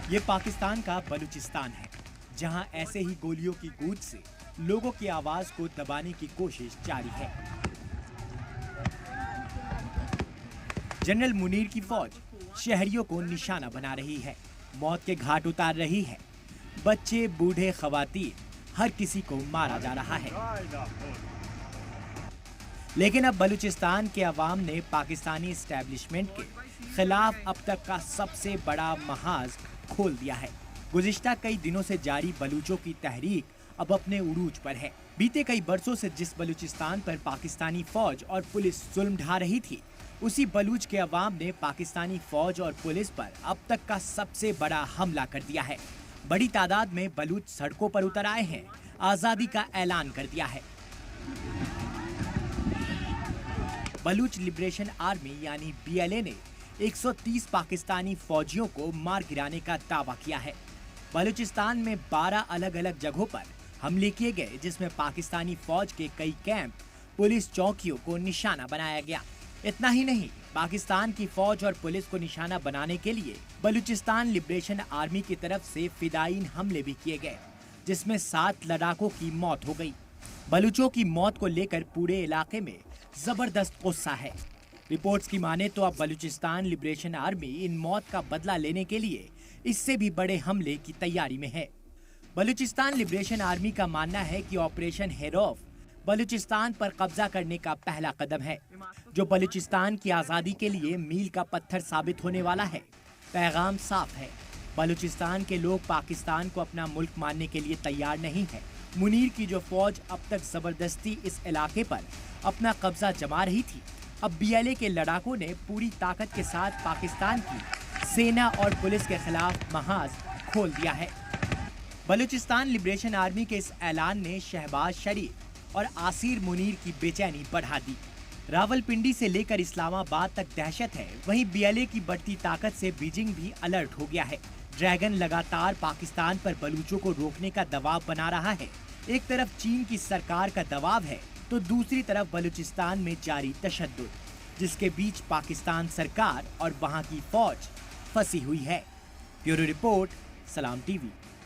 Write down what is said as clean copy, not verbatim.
ये पाकिस्तान का बलूचिस्तान है, जहां ऐसे ही गोलियों की गूंज से लोगों की आवाज को दबाने की कोशिश जारी है। जनरल मुनीर की फौज शहरियों को निशाना बना रही है, मौत के घाट उतार रही है। बच्चे, बूढ़े, खवातीन, हर किसी को मारा जा रहा है। लेकिन अब बलूचिस्तान के अवाम ने पाकिस्तानी एस्टेब्लिशमेंट के खिलाफ अब तक का सबसे बड़ा महाज खोल दिया है। गुज़िश्ता कई दिनों से जारी बलूचों की तहरीक अब अपने उरूज पर है। बीते कई बरसों से जिस बलूचिस्तान पर पाकिस्तानी फौज और पुलिस जुल्म ढा रही थी, उसी बलूच के अवाम ने पाकिस्तानी फौज और पुलिस पर अब तक का सबसे बड़ा हमला कर दिया है। बड़ी तादाद में बलूच सड़कों पर उतर आए हैं, आजादी का ऐलान कर दिया है। बलूच लिबरेशन आर्मी यानी BLA ने 130 पाकिस्तानी फौजियों को मार गिराने का दावा किया है। बलूचिस्तान में 12 अलग अलग जगहों पर हमले किए गए, जिसमें पाकिस्तानी फौज के कई कैंप, पुलिस चौकियों को निशाना बनाया गया। इतना ही नहीं, पाकिस्तान की फौज और पुलिस को निशाना बनाने के लिए बलूचिस्तान लिबरेशन आर्मी की तरफ से फिदायीन हमले भी किए गए, जिसमें 7 लड़ाकों की मौत हो गई। बलूचों की मौत को लेकर पूरे इलाके में जबरदस्त गुस्सा है। रिपोर्ट्स की माने तो अब बलूचिस्तान लिबरेशन आर्मी इन मौत का बदला लेने के लिए इससे भी बड़े हमले की तैयारी में है। बलूचिस्तान लिबरेशन आर्मी का मानना है कि ऑपरेशन हेरोफ बलूचिस्तान पर कब्जा करने का पहला कदम है, जो बलूचिस्तान की आजादी के लिए मील का पत्थर साबित होने वाला है। पैगाम साफ है, बलूचिस्तान के लोग पाकिस्तान को अपना मुल्क मानने के लिए तैयार नहीं है। मुनीर की जो फौज अब तक जबरदस्ती इस इलाके पर अपना कब्जा जमा रही थी, अब BLA के लड़ाकों ने पूरी ताकत के साथ पाकिस्तान की सेना और पुलिस के खिलाफ महाज खोल दिया है। बलूचिस्तान लिबरेशन आर्मी के इस ऐलान ने शहबाज शरीफ और आसिर मुनीर की बेचैनी बढ़ा दी। रावलपिंडी से लेकर इस्लामाबाद तक दहशत है, वहीं BLA की बढ़ती ताकत से बीजिंग भी अलर्ट हो गया है। ड्रैगन लगातार पाकिस्तान पर बलूचों को रोकने का दबाव बना रहा है। एक तरफ चीन की सरकार का दबाव है, तो दूसरी तरफ बलूचिस्तान में जारी तशद्दुद, जिसके बीच पाकिस्तान सरकार और वहां की फौज फंसी हुई है। ब्यूरो रिपोर्ट, सलाम TV।